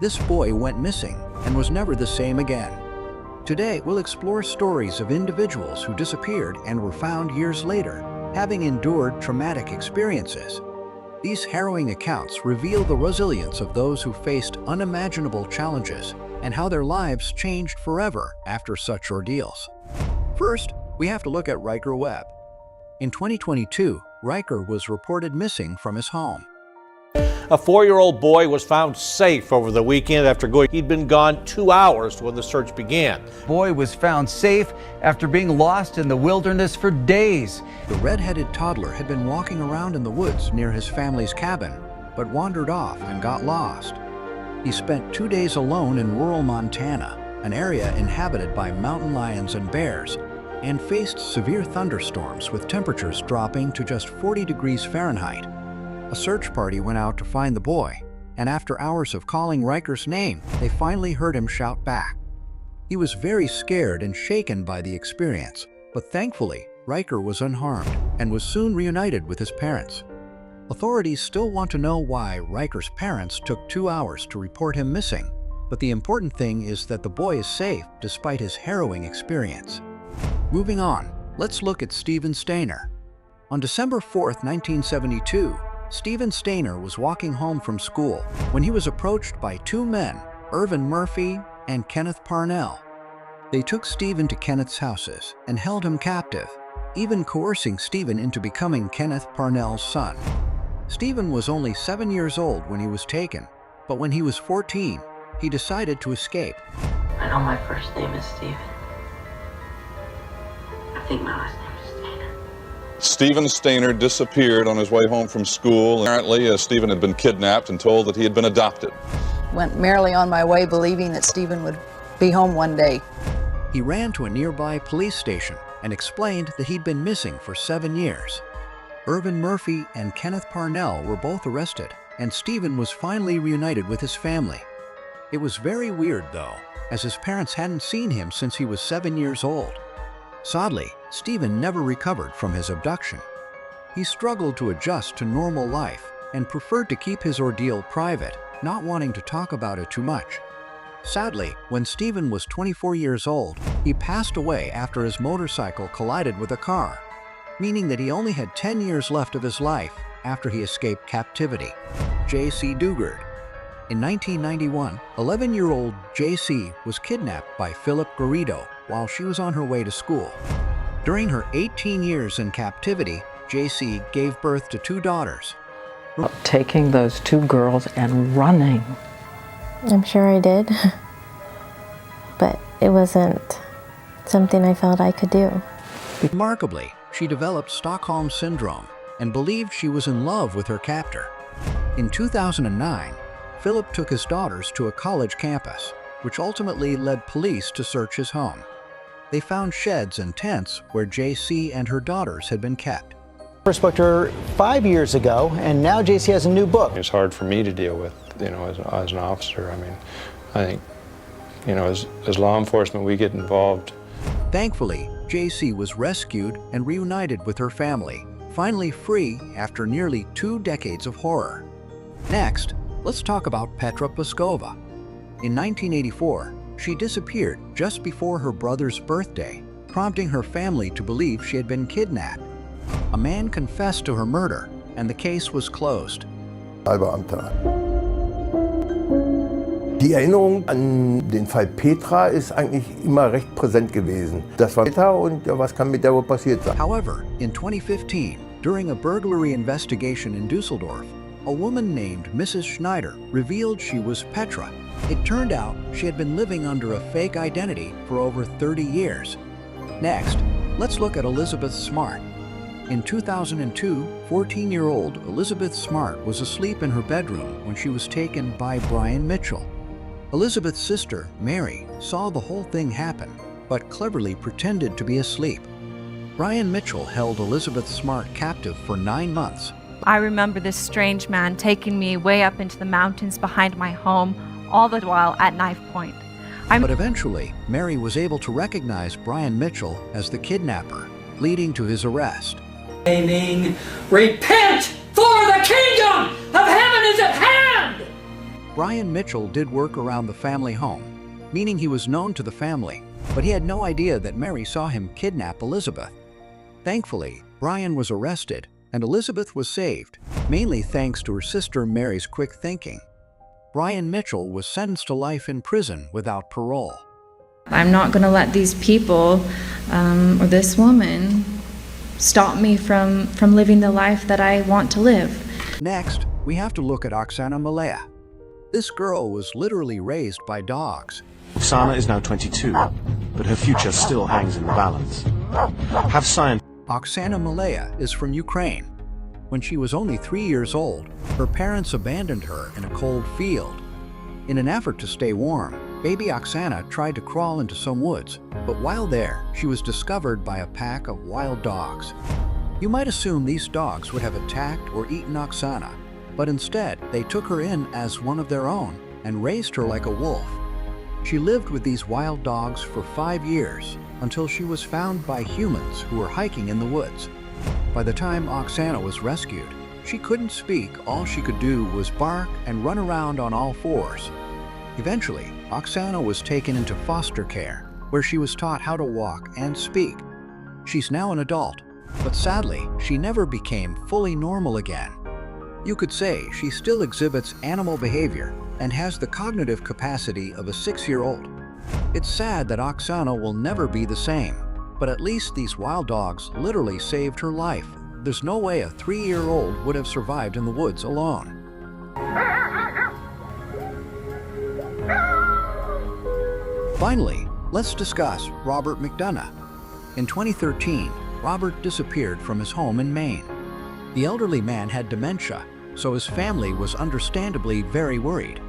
This boy went missing and was never the same again. Today, we'll explore stories of individuals who disappeared and were found years later, having endured traumatic experiences. These harrowing accounts reveal the resilience of those who faced unimaginable challenges and how their lives changed forever after such ordeals. First, we have to look at Riker Webb. In 2022, Riker was reported missing from his home. A 4-year-old boy was found safe over the weekend after he'd been gone 2 hours when the search began. The boy was found safe after being lost in the wilderness for days. The red-headed toddler had been walking around in the woods near his family's cabin, but wandered off and got lost. He spent 2 days alone in rural Montana, an area inhabited by mountain lions and bears, and faced severe thunderstorms with temperatures dropping to just 40 degrees Fahrenheit. A search party went out to find the boy, and after hours of calling Riker's name, they finally heard him shout back. He was very scared and shaken by the experience, but thankfully, Riker was unharmed and was soon reunited with his parents. Authorities still want to know why Riker's parents took 2 hours to report him missing, but the important thing is that the boy is safe despite his harrowing experience. Moving on, let's look at Stephen Stainer. On December 4th, 1972, Stephen Stainer was walking home from school when he was approached by 2 men, Irvin Murphy and Kenneth Parnell. They took Stephen to Kenneth's houses and held him captive, even coercing Stephen into becoming Kenneth Parnell's son. Stephen was only 7 years old when he was taken, but when he was 14, he decided to escape. I know my first name is Stephen. I think my last name is Stainer. Stephen Stainer disappeared on his way home from school. Apparently, Stephen had been kidnapped and told that he had been adopted. Went merrily on my way, believing that Stephen would be home one day. He ran to a nearby police station and explained that he'd been missing for 7 years. Irvin Murphy and Kenneth Parnell were both arrested, and Stephen was finally reunited with his family. It was very weird, though, as his parents hadn't seen him since he was 7 years old. Sadly, Stephen never recovered from his abduction. He struggled to adjust to normal life and preferred to keep his ordeal private, not wanting to talk about it too much. Sadly, when Stephen was 24 years old, he passed away after his motorcycle collided with a car, meaning that he only had 10 years left of his life after he escaped captivity. J.C. Dugard. In 1991, 11-year-old J.C. was kidnapped by Philip Garrido while she was on her way to school. During her 18 years in captivity, J.C. gave birth to 2 daughters. Taking those 2 girls and running. I'm sure I did, but it wasn't something I felt I could do. Remarkably, she developed Stockholm Syndrome and believed she was in love with her captor. In 2009, Philip took his daughters to a college campus, which ultimately led police to search his home. They found sheds and tents where J.C. and her daughters had been kept. First booked her 5 years ago, and now J.C. has a new book. It's hard for me to deal with, as an officer. I mean, I think, as law enforcement, we get involved. Thankfully, J.C. was rescued and reunited with her family, finally free after nearly 2 decades of horror. Next, let's talk about Petra Peskova. In 1984, she disappeared just before her brother's birthday, prompting her family to believe she had been kidnapped. A man confessed to her murder, and the case was closed. Die Erinnerung an den Fall Petra ist eigentlich immer recht präsent gewesen. Das war Petra und ja, was kann mit der wohl passiert sein? However, in 2015, during a burglary investigation in Düsseldorf, a woman named Mrs. Schneider revealed she was Petra. It turned out she had been living under a fake identity for over 30 years. Next, let's look at Elizabeth Smart. In 2002, 14-year-old Elizabeth Smart was asleep in her bedroom when she was taken by Brian Mitchell. Elizabeth's sister, Mary, saw the whole thing happen, but cleverly pretended to be asleep. Brian Mitchell held Elizabeth Smart captive for 9 months. I remember this strange man taking me way up into the mountains behind my home, all the while at knife point. But eventually, Mary was able to recognize Brian Mitchell as the kidnapper, leading to his arrest. Repent, for the kingdom of heaven is at hand! Brian Mitchell did work around the family home, meaning he was known to the family, but he had no idea that Mary saw him kidnap Elizabeth. Thankfully, Brian was arrested and Elizabeth was saved, mainly thanks to her sister Mary's quick thinking. Brian Mitchell was sentenced to life in prison without parole. I'm not going to let these people or this woman stop me from living the life that I want to live. Next, we have to look at Oksana Malaya. This girl was literally raised by dogs. Oksana is now 22, but her future still hangs in the balance. Have science. Oksana Malaya is from Ukraine. When she was only 3 years old, her parents abandoned her in a cold field. In an effort to stay warm, baby Oksana tried to crawl into some woods, but while there, she was discovered by a pack of wild dogs. You might assume these dogs would have attacked or eaten Oksana, but instead, they took her in as one of their own and raised her like a wolf. She lived with these wild dogs for 5 years until she was found by humans who were hiking in the woods. By the time Oksana was rescued, she couldn't speak. All she could do was bark and run around on all fours. Eventually, Oksana was taken into foster care, where she was taught how to walk and speak. She's now an adult, but sadly, she never became fully normal again. You could say she still exhibits animal behavior and has the cognitive capacity of a 6-year-old. It's sad that Oksana will never be the same, but at least these wild dogs literally saved her life. There's no way a 3-year-old would have survived in the woods alone. Finally, let's discuss Robert McDonough. In 2013, Robert disappeared from his home in Maine. The elderly man had dementia, so his family was understandably very worried.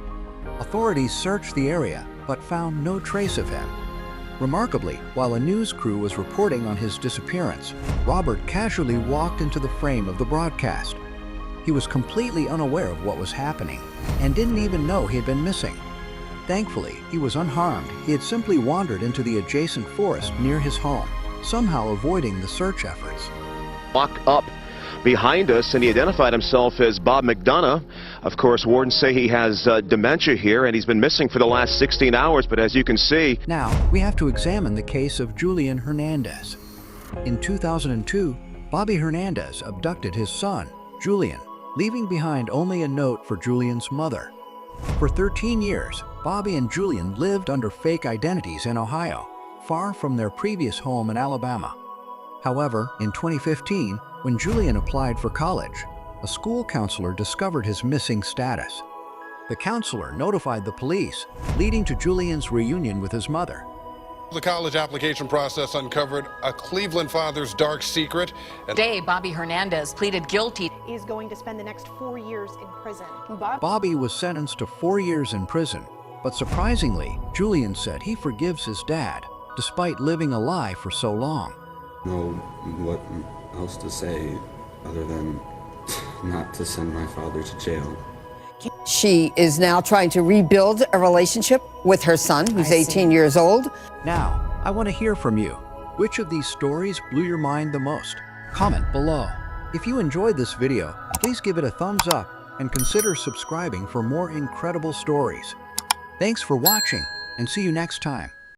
Authorities searched the area, but found no trace of him. Remarkably, while a news crew was reporting on his disappearance, Robert casually walked into the frame of the broadcast. He was completely unaware of what was happening and didn't even know he had been missing. Thankfully, he was unharmed. He had simply wandered into the adjacent forest near his home, somehow avoiding the search efforts. Walk up behind us, and he identified himself as Bob McDonough. Of course, wardens say he has dementia here, and he's been missing for the last 16 hours, but as you can see... Now, we have to examine the case of Julian Hernandez. In 2002, Bobby Hernandez abducted his son, Julian, leaving behind only a note for Julian's mother. For 13 years, Bobby and Julian lived under fake identities in Ohio, far from their previous home in Alabama. However, in 2015, when Julian applied for college, a school counselor discovered his missing status. The counselor notified the police, leading to Julian's reunion with his mother. The college application process uncovered a Cleveland father's dark secret. Today, Bobby Hernandez pleaded guilty. Is going to spend the next 4 years in prison. Bobby was sentenced to 4 years in prison, but surprisingly, Julian said he forgives his dad, despite living a lie for so long. Know what else to say other than not to send my father to jail. She is now trying to rebuild a relationship with her son, who's 18 years old. Now, I want to hear from you. Which of these stories blew your mind the most? Comment below. If you enjoyed this video, please give it a thumbs up and consider subscribing for more incredible stories. Thanks for watching, and see you next time.